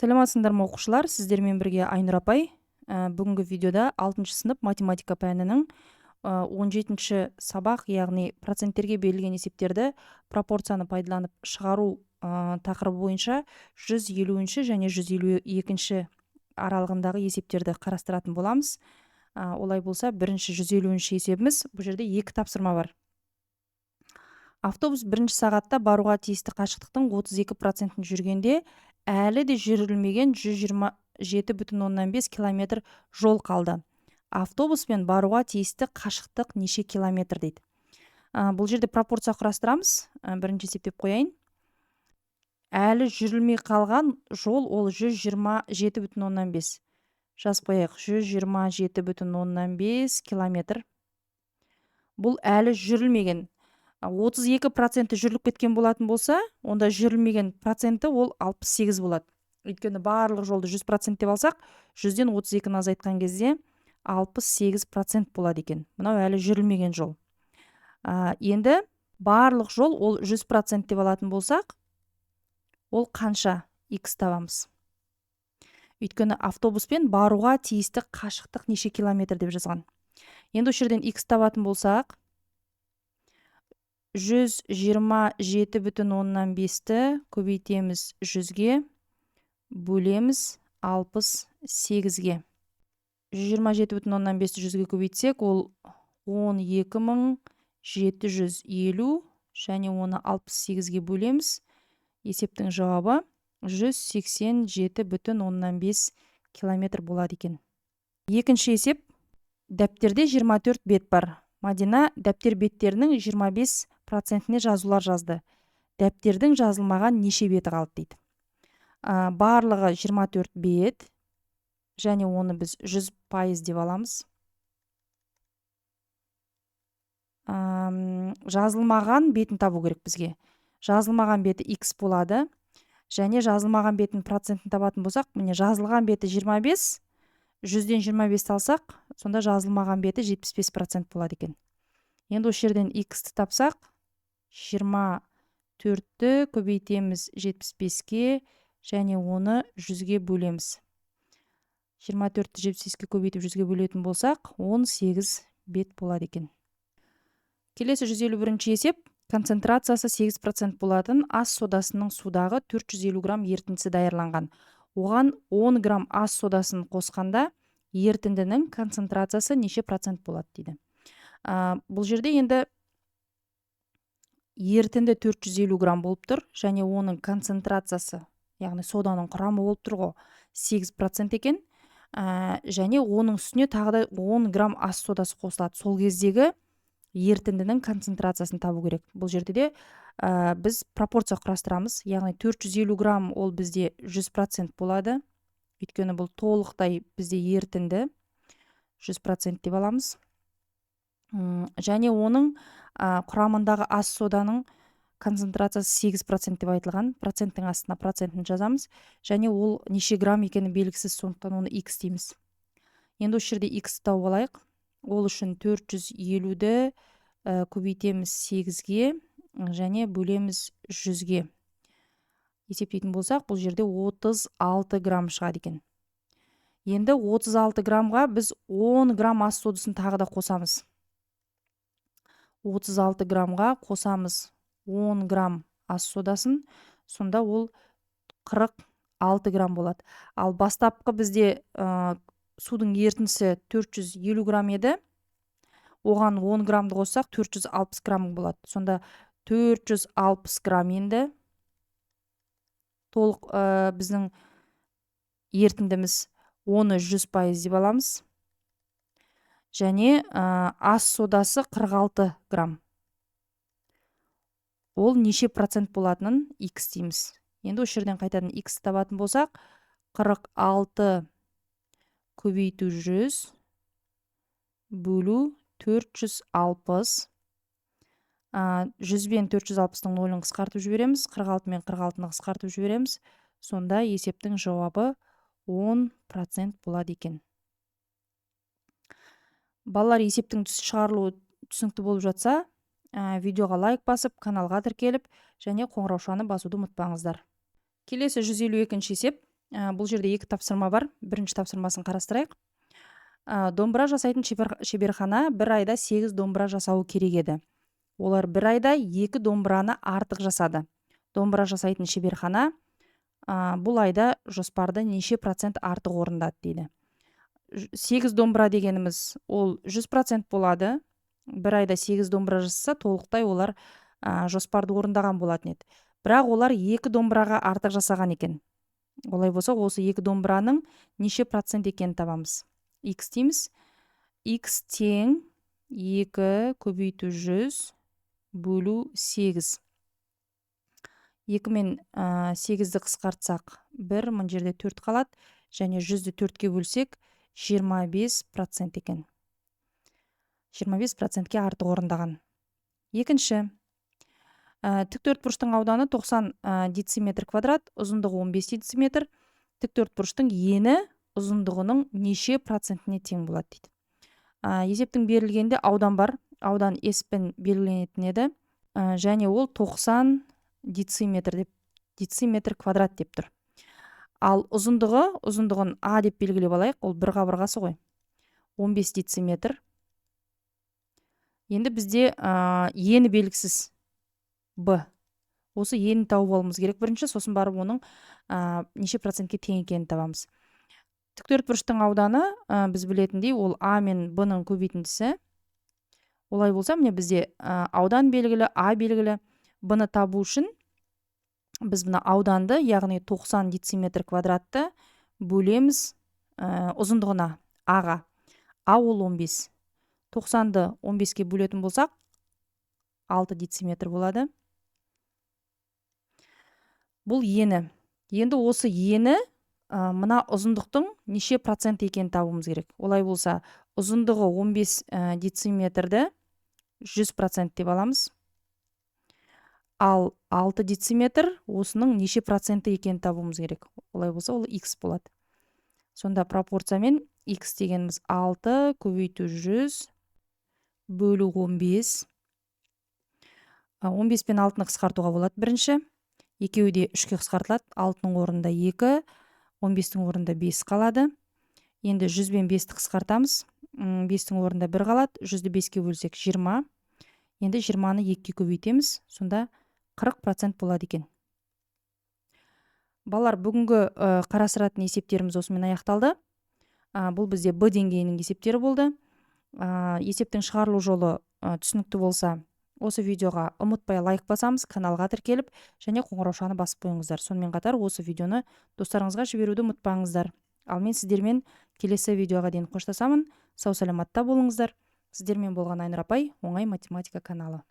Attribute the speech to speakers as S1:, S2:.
S1: Сәлеметсіңдер ме оқушылар, сіздермен бірге Айнұр апай. Бүгінгі видеода 6 сынып математика пәнінің 17-ші сабақ, яғни проценттерге берілген есептерді пропорцияны пайдаланып шығару тақырыбы бойынша 150-ші және 152-ші аралығындағы есептерді қарастыратын боламыз. Олай болса, бірінші 150-ші есебіміз, бұл жерде 2 тапсырма бар. Автобус бірінші сағатта баруға тиісті қашықтықтың 32%-ін жүргенде әлі де жүрілмеген 127,5 километр жол қалды. Автобуспен баруға тиісті қашықтық неше километр дейді. Бұл жерде пропорция құрастырамыз. Бірінші есептеп қояйын. Әлі жүрілмей қалған жол ол 127,5. Жазып қояйық. 127,5 километр. Бұл әлі жүрілмеген. 32% жүріліп кеткен болатын болса, онда жүрілмеген проценті ол 68 болады. Өйткені барлық жолды 100% деп алсақ, 100-ден 32-ні азайтқан кезде 68% болады екен. Мынау әлі жүрілмеген жол. Енді барлық жол ол 100% деп алатын болсақ, ол қанша x табамыз? Өйткені автобуспен баруға тиісті қашықтық неше километр деп жазған. Енді осы жерден x табатын болсақ, 127,5-ті көбейтеміз 100-ге, бөлеміз 68-ге. 127,5-ті 100-ге көбейтсек, ол 12,750 және оны 68-ге бөлеміз. Есептің жауабы 187,5 километр болады екен. Екінші есеп. Дәптерде 24 бет бар. Мадина дәптер беттерінің 25%-не жазулар жазды. Дәптердің жазылмаған неше беті қалды дейді. Барлығы 24 бет, және оны біз 100% деп аламыз. Жазылмаған бетін табу керек бізге. Жазылмаған беті x болады, және жазылмаған бетін процентін табатын болсақ, міне жазылған беті 25, 100-ден 25 алсақ, сонда жазылмаған беті 75% болады екен. Енді осы жерден x-ті тапсақ, 24-ті көбейтеміз 75-ке, және оны 100-ге бөлеміз. 24-ті 75-ке көбейтіп 100-ге бөлетін болсақ, 18 бет болады екен. Келесі 151-ші есеп. Концентрациясы 8% болатын ас содасының судағы 450 грамм ертіндісі даярланған. Оған 10 грамм ас содасын қосқанда ертіндінің концентрациясы неше процент болады дейді. Бұл жерде енді ертінді 450 грамм болып тұр, және оның концентрациясы, яғни соданың құрамы болып тұр ғой, 8% екен. Және оның үстіне тағы да 10 грамм ас содасы қосылады. Сол кездегі ертіндінің концентрациясын табу керек. Бұл жерде де біз пропорция құрастырамыз. Яғни 450 грамм ол бізде 100% болады. Өйткені бұл толықтай бізде ертінді 100% деп аламыз. Және оның құрамындағы ас соданың концентрациясы 8% деп айтылған. Проценттің астына процентін жазамыз. Және ол неше грамм екені белгісіз, сондықтан оны x дейміз. Енді осы жерде x тауып алайық. Ол үшін 450-ді көбейтеміз 8-ге, және бөлеміз 100-ге. Есептейтін болсақ, бұл жерде 36 грамм шығады екен. Енді 36 граммға біз 10 грамм ас содасын тағы да қосамыз. 36 граммға қосамыз 10 грамм ас содасын, сонда ол 46 грамм болады. Ал бастапқы бізде судың ертіндісі 450 грамм еді. Оған 10 граммды қоссақ 460 грамм болады. Сонда 460 грамм енді толық біздің ертіндіміз, оны 100% деп аламыз. Және ас содасы 46 грамм. Ол неше процент болатынын x дейміз. Енді осы жерден қайтадан x табатын болсақ, 46 көбейту 100 бөлу 460. 100 бен 460-ның нөлін қысқартып жібереміз. 46 мен 46-ны қысқартып жібереміз. Сонда есептің жауабы 10% болады екен. Балалар, есептің шығарылуы түсінікті болып жатса, видеоға лайк басып, каналға тіркеліп, және қоңыраушаны басуды ұмытпаңыздар. Келесі 152-ші есеп. Бұл жерде екі тапсырма бар. Бірінші тапсырмасын қарастырайық. Домбыра жасайтын шеберхана бір айда 8 домбыра жасауы керек еді. Олар бір айда 2 домбыраны артық жасады. Домбыра жасайтын шеберхана бұл айда жоспарды неше процент артық орындады дейді. 8 домбыра дегеніміз ол 100% болады. Бір айда 8 домбыра жасаса, толықтай олар жоспарды орындаған болатын еді. Бірақ олар 2 домбыраға артық жасаған екен. Олай болса, осы 2 домбыраның неше процент екенін табамыз. X дейміз. X тең 2 көбейту 100 бөлу 8. 2 мен 8-ді қысқартсақ 1, мың жерде 4 қалады. Және 100-ді 4-ке бөлсек 25% екен. 25%-ке артық орындаған. Екінші, тіктөртбұрыштың ауданы 90 дециметр квадрат, ұзындығы 15 дециметр. Тіктөртбұрыштың ені ұзындығының неше процентіне тең болады дейді. Есептің берілгенде аудан бар. Аудан S-пен белгіленетін еді. Және ол 90 дециметр квадрат деп тұр. Ал ұзындығын А деп белгілеп алайық. Ол бір қабырғасы ғой. 15 дециметр. Енді бізде ені белгісіз Б. Осы ені тауып алуымыз керек бірінші, сосын барып оның неше процентке тең екенін табамыз. Тіктөртбұрыштың ауданы біз білетіндей ол А мен Б-ның көбейтіндісі. Олай болса, міне бізде аудан белгілі, А белгілі. Б-ны табу үшін біз бұны ауданды, яғни 90 дециметр квадратты бөлеміз ұзындығына А-ға. А ол 15. 90-ды 15-ке бөлетін болсақ, 6 дециметр болады. Бұл ені. Енді осы ені мына ұзындықтың неше процент екенін табуымыз керек. Олай болса, ұзындығы 15 дециметрді 100% деп аламыз. Ал 6 дециметр осының неше проценті екенін табуымыз керек. Олай болса, ол X болады. Сонда пропорциямен X дегеніміз 6 көбейту 100 бөлу 15. 15 пен 6-ны қысқартуға болады бірінші. Екеуі де 3-ке қысқартылады. 6-ның орнында 2, 15-дің орнында 5 қалады. Енді 100 бен 5-ті қысқартамыз. 5-дің орнында 1 қалады. 100-ді 5-ке бөлсек 20. Енді 20-ны 2-ке көбейтеміз. Сонда 40% болады екен. Балалар, бүгінгі қарастыратын есептеріміз осымен аяқталды. Бұл бізде Б деңгейінің есептері болды. Есептің шығарылу жолы түсінікті болса, осы видеоға ұмытпай лайк басамыз, каналға тіркеліп, және қоңыраушаны басып қойыңыздар. Сонымен қатар осы видеоны достарыңызға жіберуді ұмытпаңыздар. Ал мен сіздермен келесі видеоға дейін қоштасамын. Сау саламатта болыңыздар. Сіздермен болған Айнұр апай, оңай математика каналы.